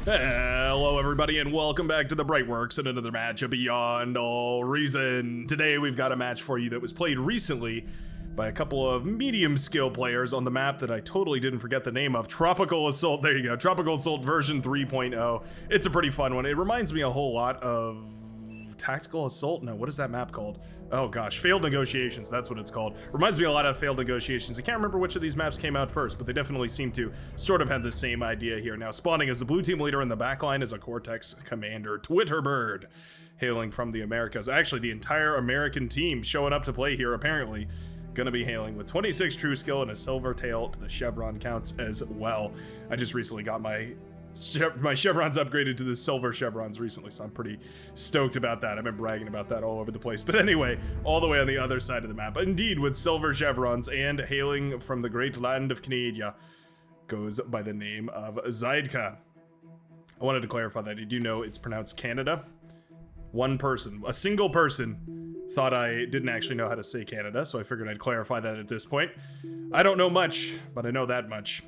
Hello everybody and welcome back to the Brightworks and another match of Beyond All Reason. Today we've got a match for you that was played recently by a couple of medium skill players on the map that I totally didn't forget the name of. Tropical Assault, there you go, Tropical Assault version 3.0. It's a pretty fun one. It reminds me a whole lot of Tactical Assault? No, what is that map called? Oh gosh, Failed Negotiations, that's what it's called. Reminds me a lot of Failed Negotiations. I can't remember which of these maps came out first, but they definitely seem to sort of have the same idea here. Now, spawning as the blue team leader in the backline is a Cortex commander, Twitterbird, hailing from the Americas. Actually, the entire American team showing up to play here, apparently. Gonna be hailing with 26 true skill and a silver tail to the chevron counts as well. I just recently got my chevrons upgraded to the silver chevrons recently, so I'm pretty stoked about that. I've been bragging about that all over the place. But anyway, all the way on the other side of the map, indeed with silver chevrons and hailing from the great land of Canada, goes by the name of Zaidka. I wanted to clarify that. Did you know it's pronounced Canada? One person, a single person, thought I didn't actually know how to say Canada, so I figured I'd clarify that at this point. I don't know much, but I know that much.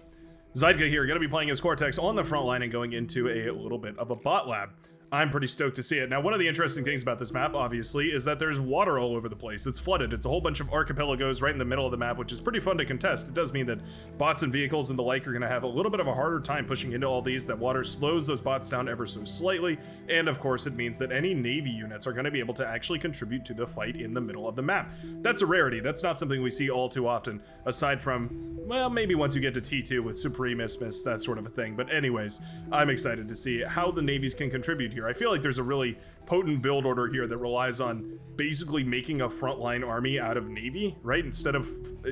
Zaidka here, going to be playing as Cortex on the front line and going into a little bit of a bot lab. I'm pretty stoked to see it. Now, one of the interesting things about this map, obviously, is that there's water all over the place. It's flooded. It's a whole bunch of archipelagos right in the middle of the map, which is pretty fun to contest. It does mean that bots and vehicles and the like are going to have a little bit of a harder time pushing into all these. That water slows those bots down ever so slightly. And of course, it means that any Navy units are going to be able to actually contribute to the fight in the middle of the map. That's a rarity. That's not something we see all too often, aside from, well, maybe once you get to T2 with Supremismus, that sort of a thing. But anyways, I'm excited to see how the navies can contribute here. I feel like there's a really potent build order here that relies on basically making a frontline army out of navy, right? Instead of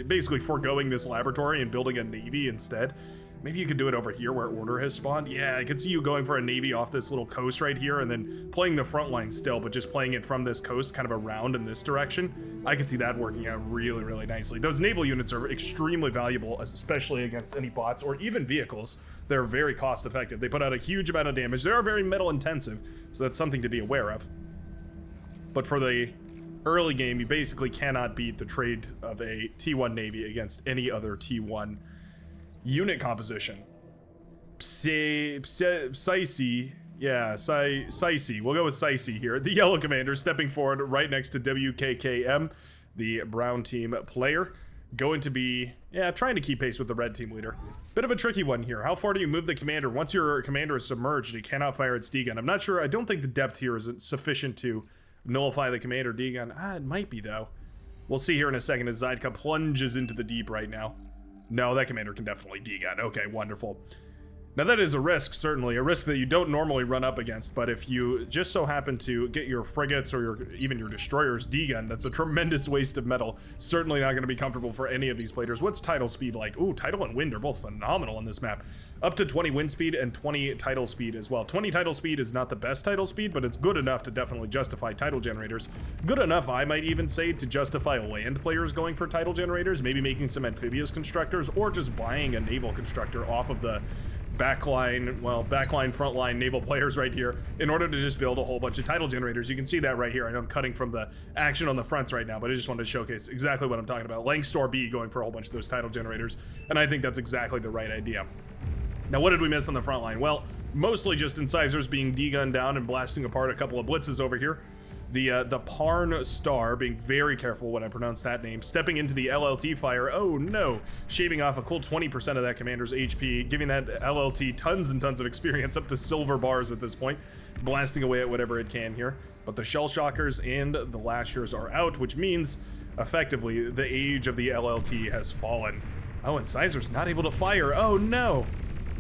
basically foregoing this laboratory and building a navy instead. Maybe you could do it over here where order has spawned. Yeah, I could see you going for a navy off this little coast right here and then playing the front line still, but just playing it from this coast kind of around in this direction. I could see that working out really, really nicely. Those naval units are extremely valuable, especially against any bots or even vehicles. They're very cost effective. They put out a huge amount of damage. They are very metal intensive, so that's something to be aware of. But for the early game, you basically cannot beat the trade of a T1 Navy against any other T1 unit composition. Sicey, yeah, Sicey. We'll go with Sicey here. The yellow commander stepping forward right next to WKKM, the brown team player. Going to be, yeah, trying to keep pace with the red team leader. Bit of a tricky one here. How far do you move the commander? Once your commander is submerged, it cannot fire its D-gun. I'm not sure. I don't think the depth here is sufficient to nullify the commander D-gun. It might be, though. We'll see here in a second as Zaidka plunges into the deep right now. No, that commander can definitely D-gun. Okay, wonderful. Now that is a risk, certainly, a risk that you don't normally run up against, but if you just so happen to get your frigates or even your destroyers D-gun, that's a tremendous waste of metal. Certainly not going to be comfortable for any of these players. What's tidal speed like? Ooh, tidal and wind are both phenomenal on this map. Up to 20 wind speed and 20 tidal speed as well. 20 tidal speed is not the best tidal speed, but it's good enough to definitely justify tidal generators. Good enough, I might even say, to justify land players going for tidal generators, maybe making some amphibious constructors, or just buying a naval constructor off of the backline, frontline naval players right here in order to just build a whole bunch of tidal generators. You can see that right here. I know I'm cutting from the action on the fronts right now, but I just wanted to showcase exactly what I'm talking about. Langstor B going for a whole bunch of those tidal generators, and I think that's exactly the right idea. Now, what did we miss on the front line? Well, mostly just incisors being D-gunned down and blasting apart a couple of blitzes over here. The Parn Star, being very careful when I pronounce that name, stepping into the LLT fire. Oh no, shaving off a cool 20% of that commander's HP, giving that LLT tons and tons of experience, up to silver bars at this point, blasting away at whatever it can here. But the Shell Shockers and the Lashers are out, which means effectively the age of the LLT has fallen. Oh, and Sizer's not able to fire. Oh no.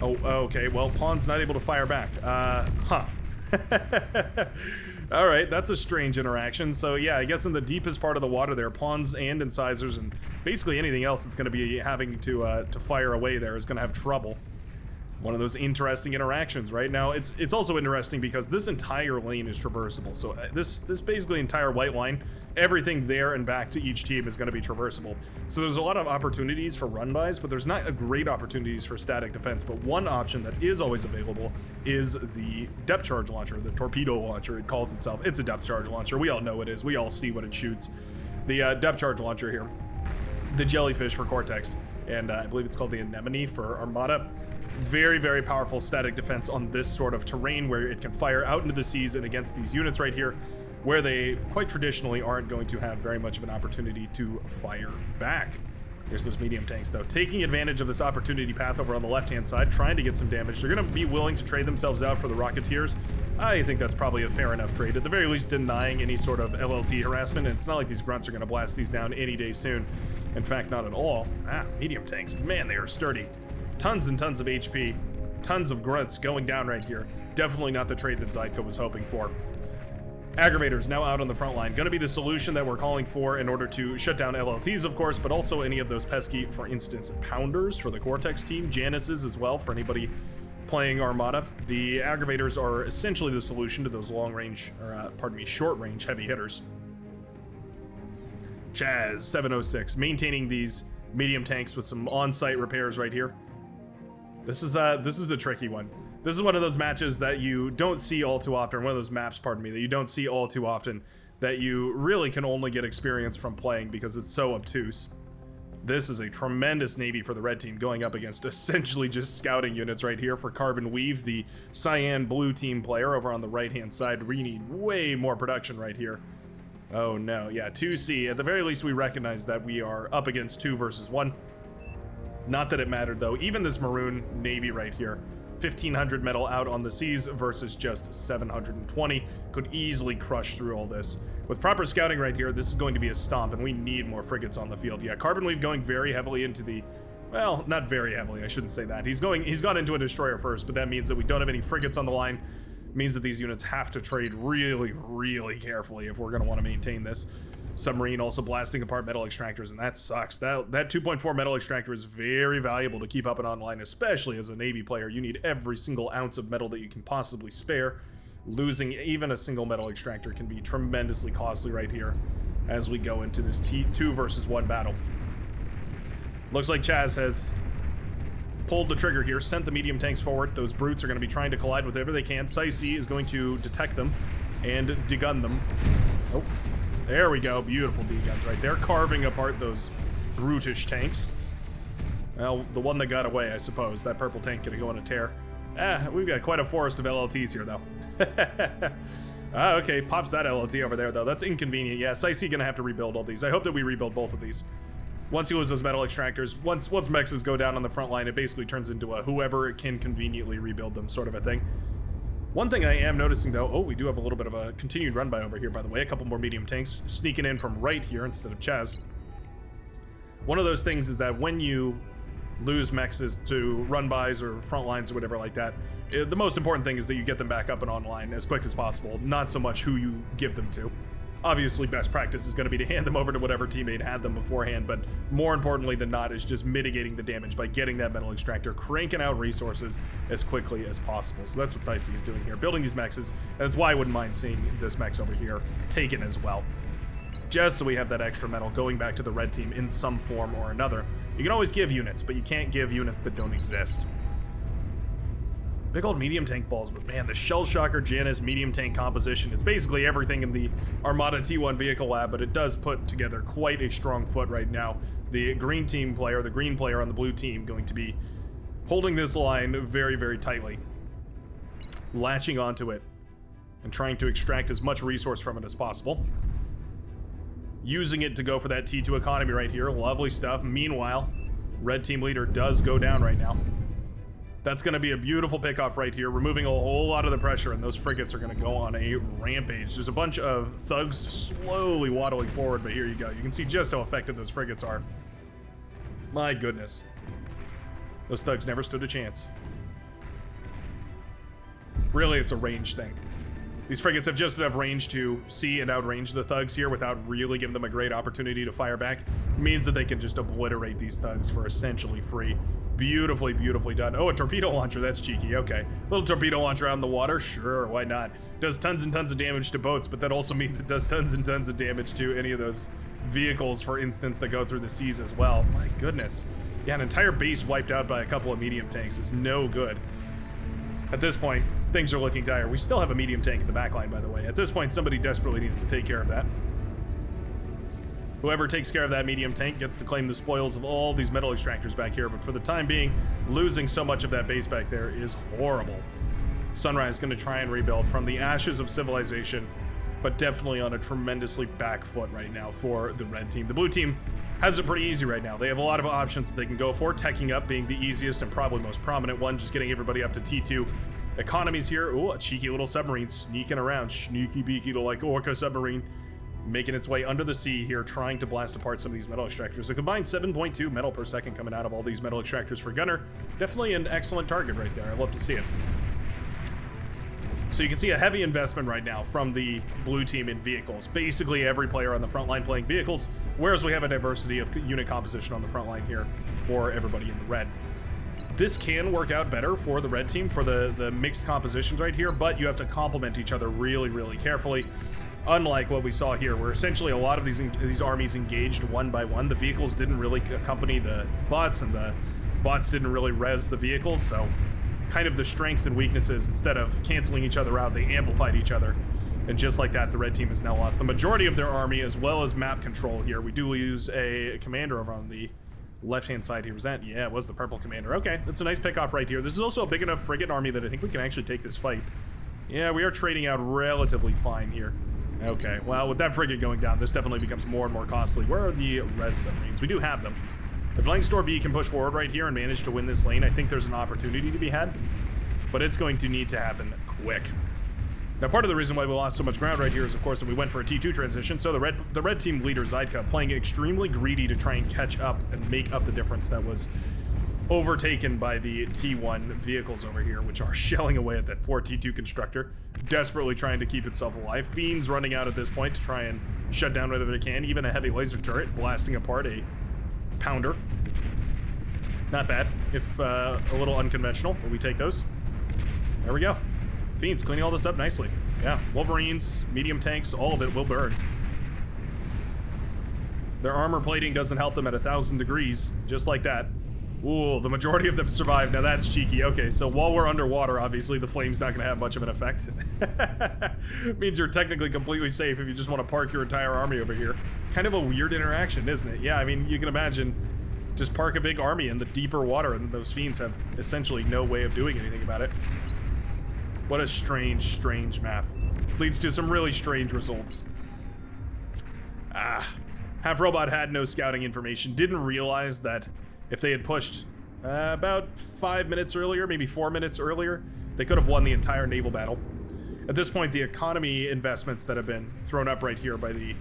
Oh, okay, well, Pawn's not able to fire back. All right, that's a strange interaction. So yeah, I guess in the deepest part of the water there, pawns and incisors and basically anything else that's going to be having to fire away there is going to have trouble. One of those interesting interactions right now. It's also interesting because this entire lane is traversable. So this basically entire white line, everything there and back to each team is going to be traversable. So there's a lot of opportunities for run bys, but there's not a great opportunities for static defense. But one option that is always available is the depth charge launcher, the torpedo launcher. It calls itself. It's a depth charge launcher. We all know it is. We all see what it shoots. The depth charge launcher here, the jellyfish for Cortex, and I believe it's called the anemone for Armada. Very, very powerful static defense on this sort of terrain where it can fire out into the seas and against these units right here, where they quite traditionally aren't going to have very much of an opportunity to fire back. Here's those medium tanks, though, taking advantage of this opportunity path over on the left-hand side, trying to get some damage. They're going to be willing to trade themselves out for the Rocketeers. I think that's probably a fair enough trade, at the very least denying any sort of LLT harassment, and it's not like these grunts are going to blast these down any day soon. In fact, not at all. Medium tanks, man, they are sturdy. Tons and tons of HP, tons of grunts going down right here. Definitely not the trade that Zyko was hoping for. Aggravators now out on the front line. Going to be the solution that we're calling for in order to shut down LLTs, of course, but also any of those pesky, for instance, Pounders for the Cortex team, Janices as well for anybody playing Armada. The aggravators are essentially the solution to those long-range, or short-range heavy hitters. Chaz 706 maintaining these medium tanks with some on-site repairs right here. This is a tricky one. This is one of those matches that you don't see all too often, one of those maps, pardon me, that you don't see all too often, that you really can only get experience from playing because it's so obtuse. This is a tremendous Navy for the red team going up against essentially just scouting units right here for Carbon Weave, the cyan blue team player over on the right-hand side. We need way more production right here. Oh no, yeah, 2C. At the very least, we recognize that we are up against 2 versus 1. Not that it mattered, though. Even this maroon Navy right here, 1,500 metal out on the seas versus just 720, could easily crush through all this. With proper scouting right here, this is going to be a stomp, and we need more frigates on the field. Yeah, Carbon Weave going very heavily into the... Well, not very heavily, I shouldn't say that. He's gone into a destroyer first, but that means that we don't have any frigates on the line. It means that these units have to trade really, really carefully if we're going to want to maintain this. Submarine also blasting apart metal extractors, and that sucks. That 2.4 metal extractor is very valuable to keep up and online, especially as a Navy player. You need every single ounce of metal that you can possibly spare. Losing even a single metal extractor can be tremendously costly right here as we go into this 2 versus 1 battle. Looks like Chaz has pulled the trigger here, sent the medium tanks forward. Those brutes are going to be trying to collide with whatever they can. Sicey is going to detect them and degun them. Oh. There we go, beautiful D-guns right there, carving apart those brutish tanks. Well, the one that got away, I suppose. That purple tank gonna go on a tear. We've got quite a forest of LLTs here, though. Okay, pops that LLT over there, though. That's inconvenient. Yeah, Sicey gonna have to rebuild all these. I hope that we rebuild both of these. Once you lose those metal extractors, once mexes go down on the front line, it basically turns into a whoever can conveniently rebuild them sort of a thing. One thing I am noticing, though, we do have a little bit of a continued run by over here, by the way. A couple more medium tanks sneaking in from right here instead of Chaz. One of those things is that when you lose mexes to run-bys or front lines or whatever like that, the most important thing is that you get them back up and online as quick as possible, not so much who you give them to. Obviously, best practice is going to be to hand them over to whatever teammate had them beforehand, but more importantly than not is just mitigating the damage by getting that metal extractor, cranking out resources as quickly as possible. So that's what Sicey is doing here, building these mexes, and that's why I wouldn't mind seeing this mex over here taken as well. Just so we have that extra metal going back to the red team in some form or another. You can always give units, but you can't give units that don't exist. Big old medium tank balls, but man, the Shell Shocker Janus medium tank composition, it's basically everything in the Armada T1 vehicle lab, but it does put together quite a strong foot right now. The green team player, the green player on the blue team, going to be holding this line very, very tightly, latching onto it, and trying to extract as much resource from it as possible. Using it to go for that T2 economy right here, lovely stuff. Meanwhile, red team leader does go down right now. That's going to be a beautiful pickoff right here, removing a whole lot of the pressure, and those frigates are going to go on a rampage. There's a bunch of thugs slowly waddling forward, but here you go. You can see just how effective those frigates are. My goodness. Those thugs never stood a chance. Really, it's a range thing. These frigates have just enough range to see and outrange the thugs here without really giving them a great opportunity to fire back. It means that they can just obliterate these thugs for essentially free. Beautifully, beautifully done. Oh, a torpedo launcher, that's cheeky, okay. Little torpedo launcher out in the water, sure, why not? Does tons and tons of damage to boats, but that also means it does tons and tons of damage to any of those vehicles, for instance, that go through the seas as well. My goodness. Yeah, an entire base wiped out by a couple of medium tanks is no good. At this point, things are looking dire. We still have a medium tank in the backline, by the way. At this point, somebody desperately needs to take care of that. Whoever takes care of that medium tank gets to claim the spoils of all these metal extractors back here, but for the time being, losing so much of that base back there is horrible. Sunrise is going to try and rebuild from the ashes of civilization, but definitely on a tremendously back foot right now for the red team. The blue team has it pretty easy right now. They have a lot of options that they can go for, teching up being the easiest and probably most prominent one, just getting everybody up to T2. Economies here. Ooh, a cheeky little submarine sneaking around, sneaky beaky to like orca submarine, making its way under the sea here, trying to blast apart some of these metal extractors. A combined 7.2 metal per second coming out of all these metal extractors for Gunner. Definitely an excellent target right there. I love to see it. So you can see a heavy investment right now from the blue team in vehicles. Basically every player on the front line playing vehicles, whereas we have a diversity of unit composition on the front line here for everybody in the red. This can work out better for the red team for the mixed compositions right here, but you have to complement each other really, really carefully. Unlike what we saw here, where essentially a lot of these armies engaged one by one. The vehicles didn't really accompany the bots, and the bots didn't really res the vehicles, so kind of the strengths and weaknesses, instead of canceling each other out, they amplified each other. And just like that, the red team has now lost the majority of their army, as well as map control here. We do lose a commander over on the left-hand side here. Was that? Yeah, it was the purple commander. Okay, that's a nice pick-off right here. This is also a big enough frigate army that I think we can actually take this fight. Yeah, we are trading out relatively fine here. Okay, well, with that frigate going down, this definitely becomes more and more costly. Where are the res submarines? We do have them. If Langstor B can push forward right here and manage to win this lane, I think there's an opportunity to be had, but it's going to need to happen quick. Now, part of the reason why we lost so much ground right here is, of course, that we went for a T2 transition, so the red team leader, Zydka, playing extremely greedy to try and catch up and make up the difference that was overtaken by the T1 vehicles over here, which are shelling away at that poor T2 constructor, desperately trying to keep itself alive. Fiends running out at this point to try and shut down whatever they can, even a heavy laser turret blasting apart a pounder. Not bad, if a little unconventional, but we take those. There we go. Fiends cleaning all this up nicely. Yeah, Wolverines, medium tanks, all of it will burn. Their armor plating doesn't help them at 1,000 degrees, just like that. Ooh, the majority of them survived. Now that's cheeky. Okay, so while we're underwater, obviously the flame's not going to have much of an effect. Means you're technically completely safe if you just want to park your entire army over here. Kind of a weird interaction, isn't it? Yeah, I mean, you can imagine just park a big army in the deeper water and those fiends have essentially no way of doing anything about it. What a strange, strange map. Leads to some really strange results. Half Robot had no scouting information. Didn't realize that if they had pushed about 5 minutes earlier, maybe 4 minutes earlier, they could have won the entire naval battle. At this point, the economy investments that have been thrown up right here by the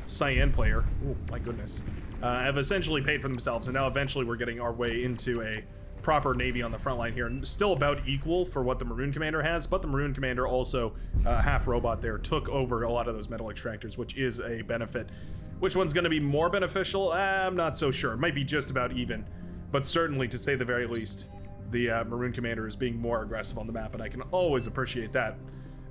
Cyan player, oh my goodness, have essentially paid for themselves, and now eventually we're getting our way into a proper navy on the front line here, and still about equal for what the Maroon Commander has, but the Maroon Commander also, half robot there, took over a lot of those metal extractors, which is a benefit. Which one's going to be more beneficial? I'm not so sure. It might be just about even, but certainly, to say the very least, the Maroon Commander is being more aggressive on the map, and I can always appreciate that.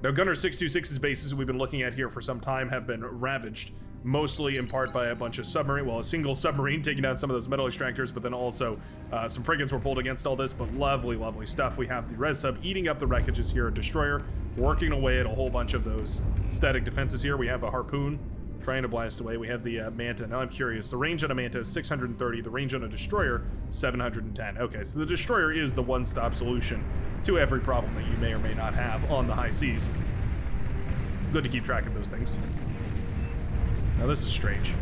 Now, Gunner 626's bases we've been looking at here for some time have been ravaged, mostly in part by a bunch of submarine, well, a single submarine taking out some of those metal extractors, but then also some frigates were pulled against all this, but lovely, lovely stuff. We have the res sub eating up the wreckages here, a destroyer working away at a whole bunch of those static defenses here. We have a harpoon trying to blast away. We have the Manta. Now I'm curious, the range on a Manta is 630, the range on a destroyer 710. Okay, so the destroyer is the one-stop solution to every problem that you may or may not have on the high seas. Good to keep track of those things. Now this is strange.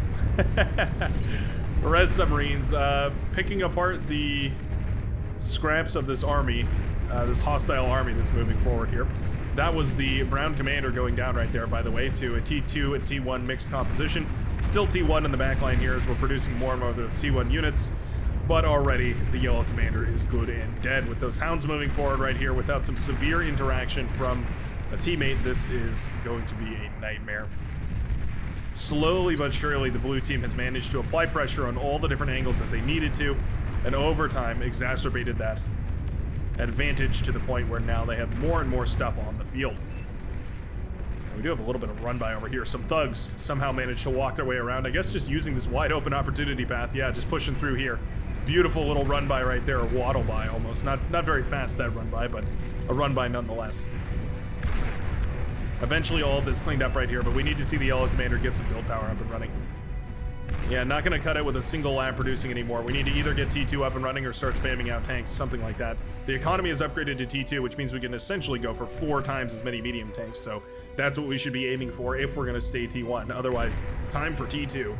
Res submarines picking apart the scraps of this army, this hostile army that's moving forward here. That was the brown commander going down right there, by the way, to a T2 and T1 mixed composition. Still T1 in the back line here as we're producing more and more of those T1 units, but already the yellow commander is good and dead. With those hounds moving forward right here without some severe interaction from a teammate, this is going to be a nightmare. Slowly but surely, the blue team has managed to apply pressure on all the different angles that they needed to, and over time exacerbated that advantage to the point where now they have more and more stuff on the field. And we do have a little bit of run by over here. Some thugs somehow managed to walk their way around, I guess just using this wide open opportunity path. Yeah, just pushing through here. Beautiful little run by right there, a waddle by almost. Not very fast, that run by, but a run by nonetheless. Eventually all of this cleaned up right here, but we need to see the yellow commander get some build power up and running. Yeah, not gonna cut it with a single lab producing anymore. We need to either get T2 up and running or start spamming out tanks, something like that. The economy is upgraded to T2, which means we can essentially go for 4 times as many medium tanks, so that's what we should be aiming for if we're gonna stay T1. Otherwise, time for T2.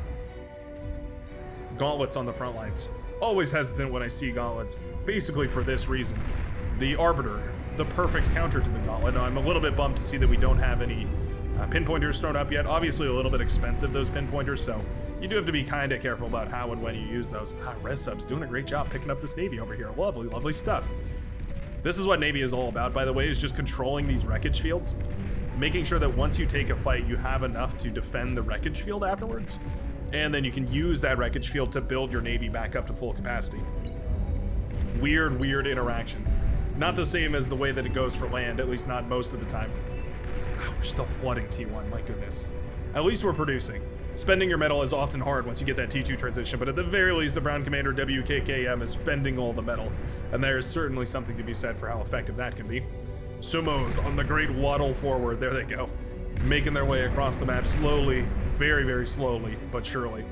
Gauntlets on the front lines. Always hesitant when I see gauntlets, basically for this reason. The Arbiter, the perfect counter to the gauntlet. Now, I'm a little bit bummed to see that we don't have any pinpointers thrown up yet. Obviously a little bit expensive, those pinpointers, so you do have to be kind of careful about how and when you use those. Res Sub's doing a great job picking up this Navy over here. Lovely, lovely stuff. This is what Navy is all about, by the way, is just controlling these wreckage fields. Making sure that once you take a fight, you have enough to defend the wreckage field afterwards. And then you can use that wreckage field to build your Navy back up to full capacity. Weird, weird interaction. Not the same as the way that it goes for land, at least not most of the time. We're still flooding T1, my goodness. At least we're producing. Spending your metal is often hard once you get that T2 transition, but at the very least, the Brown Commander WKKM is spending all the metal, and there is certainly something to be said for how effective that can be. Sumos on the great waddle forward, there they go. Making their way across the map slowly, very, very slowly, but surely.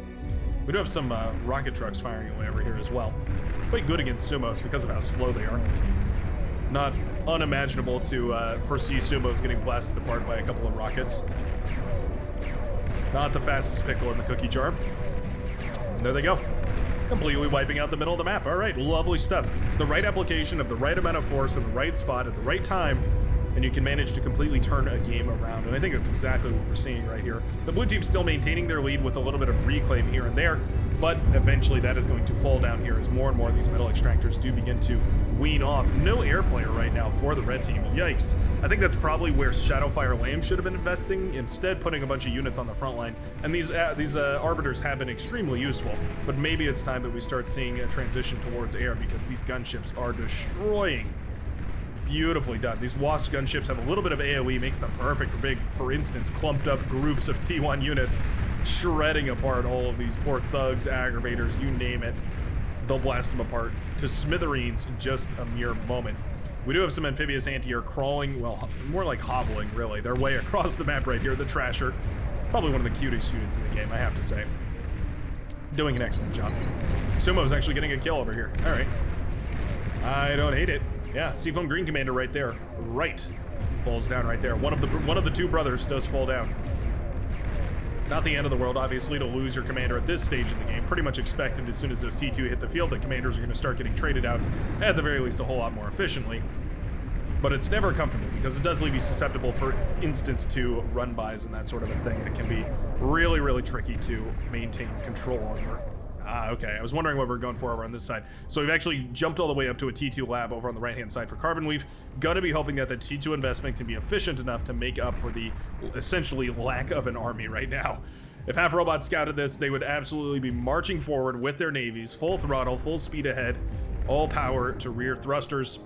We do have some rocket trucks firing away over here as well. Quite good against Sumos because of how slow they are. Not unimaginable to foresee Sumos getting blasted apart by a couple of rockets. Not the fastest pickle in the cookie jar. And there they go. Completely wiping out the middle of the map. All right, lovely stuff. The right application of the right amount of force in the right spot at the right time, and you can manage to completely turn a game around. And I think that's exactly what we're seeing right here. The blue team's still maintaining their lead with a little bit of reclaim here and there, but eventually that is going to fall down here as more and more of these metal extractors do begin to wean off. No air player right now for the red team. Yikes. I think that's probably where Shadowfire Lamb should have been investing, instead putting a bunch of units on the front line. And these Arbiters have been extremely useful, but maybe it's time that we start seeing a transition towards air because these gunships are destroying. Beautifully done. These Wasp gunships have a little bit of AoE, makes them perfect for big, for instance, clumped up groups of T1 units, shredding apart all of these poor thugs, aggravators, you name it. They'll blast them apart to smithereens in just a mere moment. We do have some amphibious anti-air crawling, well, more like hobbling, really, their way across the map right here. The Trasher, probably one of the cutest units in the game, I have to say. Doing an excellent job. Sumo's actually getting a kill over here. All right. I don't hate it. Yeah, Seafoam Green Commander right there. Right. Falls down right there. One of the two brothers does fall down. Not the end of the world, obviously, to lose your commander at this stage of the game. Pretty much expected as soon as those T2 hit the field that commanders are going to start getting traded out, at the very least, a whole lot more efficiently. But it's never comfortable because it does leave you susceptible, for instance, to run-bys and that sort of a thing that can be really, really tricky to maintain control over. Okay. I was wondering what we're going for over on this side. So we've actually jumped all the way up to a T2 lab over on the right-hand side for Carbon Weave. Gonna be hoping that the T2 investment can be efficient enough to make up for the essentially lack of an army right now. If half robots scouted this, they would absolutely be marching forward with their navies, full throttle, full speed ahead, all power to rear thrusters,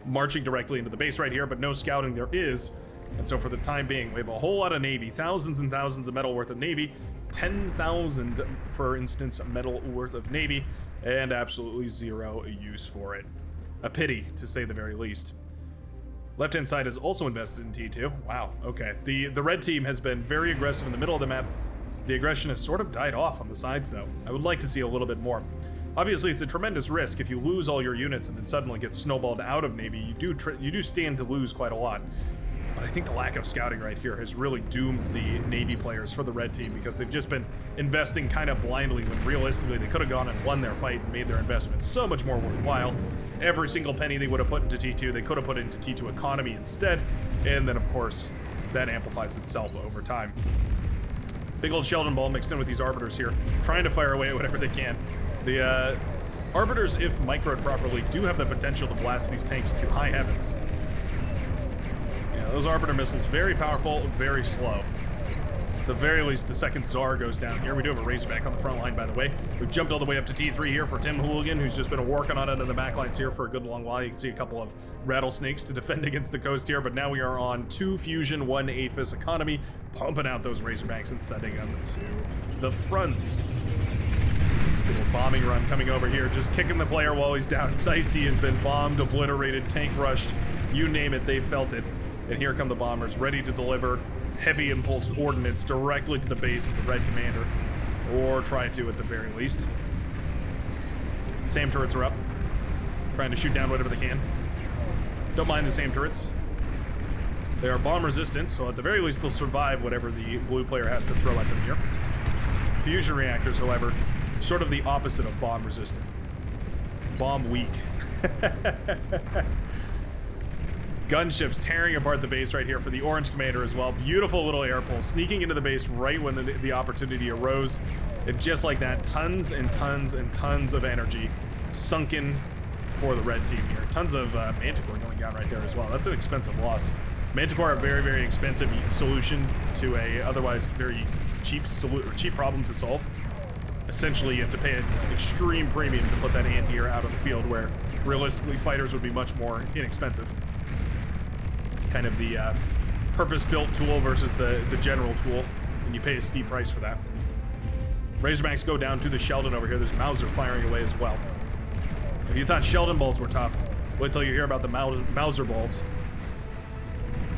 marching directly into the base right here, but no scouting there is. And so for the time being, we have a whole lot of Navy, thousands and thousands of metal worth of Navy, 10,000, for instance, metal worth of Navy, and absolutely zero use for it. A pity, to say the very least. Left-hand side is also invested in T2. Wow, okay. The red team has been very aggressive in the middle of the map. The aggression has sort of died off on the sides, though. I would like to see a little bit more. Obviously, it's a tremendous risk. If you lose all your units and then suddenly get snowballed out of Navy, you do stand to lose quite a lot. But I think the lack of scouting right here has really doomed the Navy players for the red team because they've just been investing kind of blindly when realistically they could have gone and won their fight and made their investments so much more worthwhile. Every single penny they would have put into T2, they could have put into T2 economy instead. And then, of course, that amplifies itself over time. Big old Sheldon Ball mixed in with these Arbiters here, trying to fire away at whatever they can. The Arbiters, if microed properly, do have the potential to blast these tanks to high heavens. Those Arbiter missiles, very powerful, very slow. At the very least, the second Tsar goes down here. We do have a Razorback on the front line, by the way. We've jumped all the way up to T3 here for Tim Hooligan, who's just been working on it in the backlines here for a good long while. You can see a couple of Rattlesnakes to defend against the coast here, but now we are on 2 Fusion, 1 Aphis economy, pumping out those Razorbacks and sending them to the fronts. Little bombing run coming over here, just kicking the player while he's down. Sicey has been bombed, obliterated, tank rushed, you name it, they felt it. And here come the bombers, ready to deliver heavy impulse ordnance directly to the base of the red commander. Or try to at the very least. SAM turrets are up. Trying to shoot down whatever they can. Don't mind the SAM turrets. They are bomb resistant, so at the very least they'll survive whatever the blue player has to throw at them here. Fusion reactors, however, sort of the opposite of bomb resistant. Bomb weak. Gunships tearing apart the base right here for the orange commander as well. Beautiful little air pulse, sneaking into the base right when the opportunity arose. And just like that, tons and tons and tons of energy sunken for the red team here. Tons of Manticore going down right there as well. That's an expensive loss. Manticore, a very, very expensive solution to a otherwise very cheap problem to solve. Essentially, you have to pay an extreme premium to put that anti-air out on the field, where realistically fighters would be much more inexpensive. Kind of the purpose-built tool versus the general tool, and you pay a steep price for that. Razorbacks go down to the Sheldon over here. There's Mauser firing away as well. If you thought Sheldon balls were tough, wait till you hear about the Mauser balls.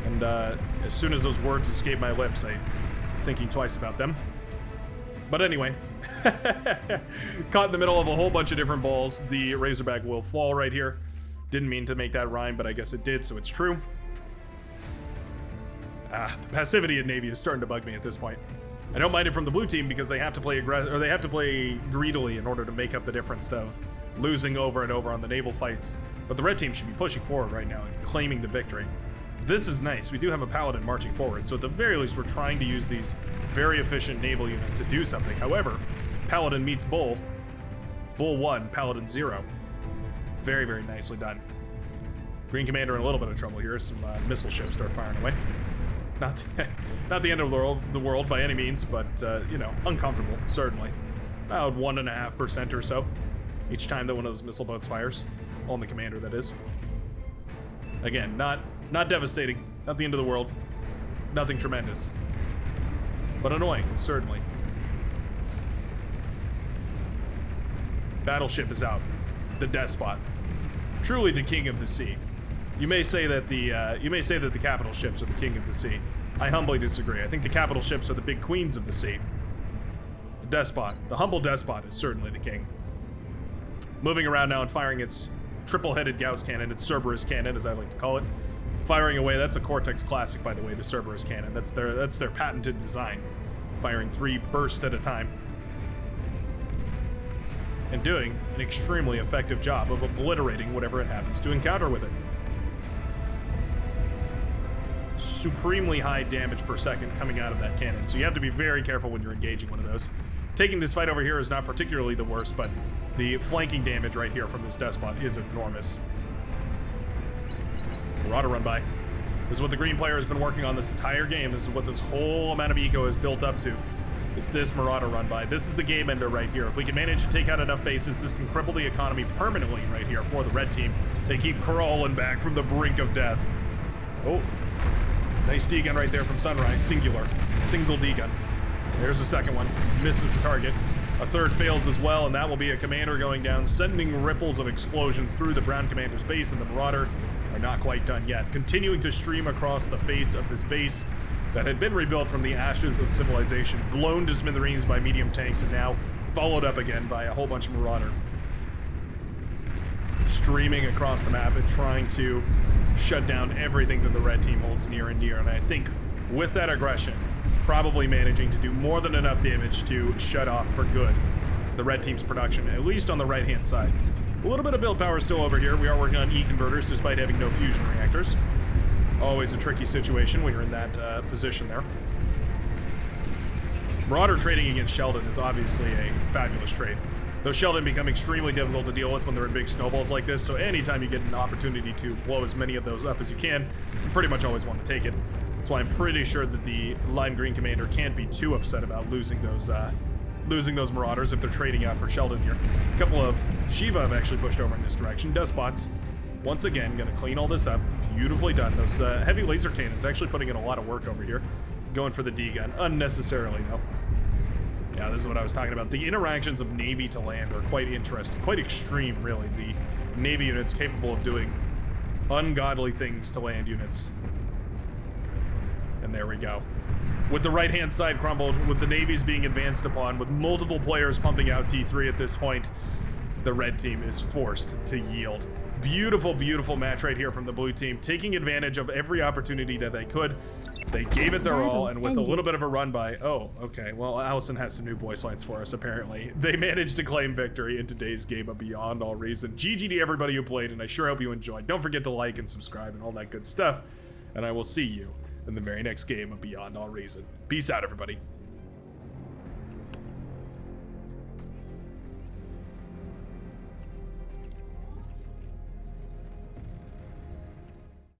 And as soon as those words escape my lips, I'm thinking twice about them. But anyway, caught in the middle of a whole bunch of different balls. The Razorback will fall right here. Didn't mean to make that rhyme, but I guess it did, so it's true. The passivity in Navy is starting to bug me at this point. I don't mind it from the blue team because they have to play they have to play greedily in order to make up the difference of losing over and over on the naval fights. But the red team should be pushing forward right now and claiming the victory. This is nice. We do have a paladin marching forward, so at the very least we're trying to use these very efficient naval units to do something. However, paladin meets bull. Bull 1, paladin 0. Very, very nicely done. Green commander in a little bit of trouble here. Some missile ships start firing away. Not the end of the world by any means, but you know, uncomfortable, certainly. About 1.5% or so each time that one of those missile boats fires. On the commander, that is. Again, not devastating, not the end of the world, nothing tremendous, but annoying, certainly. Battleship is out. The Despot, truly the king of the sea. You may say that the capital ships are the king of the sea. I humbly disagree. I think the capital ships are the big queens of the sea. The Despot, the humble Despot, is certainly the king. Moving around now and firing its triple-headed Gauss cannon, its Cerberus cannon, as I like to call it. Firing away. That's a Cortex classic, by the way, the Cerberus cannon. That's their patented design. Firing 3 bursts at a time. And doing an extremely effective job of obliterating whatever it happens to encounter with it. Supremely high damage per second coming out of that cannon, so you have to be very careful when you're engaging one of those. Taking this fight over here is not particularly the worst, but the flanking damage right here from this Despot is enormous. Marauder run by. This is what the green player has been working on this entire game. This is what this whole amount of eco is built up to. Is this Marauder run by. This is the game ender right here. If we can manage to take out enough bases, this can cripple the economy permanently right here for the red team. They keep crawling back from the brink of death. Oh, nice D-gun right there from Sunrise. Singular. Single D-gun. There's the second one. Misses the target. A third fails as well, and that will be a commander going down, sending ripples of explosions through the brown commander's base, and the Marauder are not quite done yet. Continuing to stream across the face of this base that had been rebuilt from the ashes of civilization, blown to smithereens by medium tanks, and now followed up again by a whole bunch of Marauder. Streaming across the map and trying to shut down everything that the red team holds near and dear, and I think with that aggression, probably managing to do more than enough damage to shut off for good the red team's production, at least on the right-hand side. A little bit of build power still over here. We are working on E-converters despite having no fusion reactors. Always a tricky situation when you're in that position there. Marauder trading against Sheldon is obviously a fabulous trade. Though Sheldon become extremely difficult to deal with when they're in big snowballs like this, so anytime you get an opportunity to blow as many of those up as you can, you pretty much always want to take it. That's why I'm pretty sure that the lime green commander can't be too upset about losing those Marauders if they're trading out for Sheldon here. A couple of Shiva have actually pushed over in this direction. Despots, once again, gonna clean all this up. Beautifully done. Those heavy laser cannons actually putting in a lot of work over here. Going for the D-gun, unnecessarily though. Yeah, this is what I was talking about. The interactions of Navy to land are quite interesting, quite extreme, really. The Navy units capable of doing ungodly things to land units. And there we go. With the right-hand side crumbled, with the navies being advanced upon, with multiple players pumping out T3 at this point, the red team is forced to yield. Beautiful, beautiful match right here from the blue team, taking advantage of every opportunity that they could. They gave it their all, and with a little bit of a run by, oh, okay, well, Allison has some new voice lines for us, apparently. They managed to claim victory in today's game of Beyond All Reason. GG to everybody who played, and I sure hope you enjoyed. Don't forget to like and subscribe and all that good stuff, and I will see you in the very next game of Beyond All Reason. Peace out, everybody.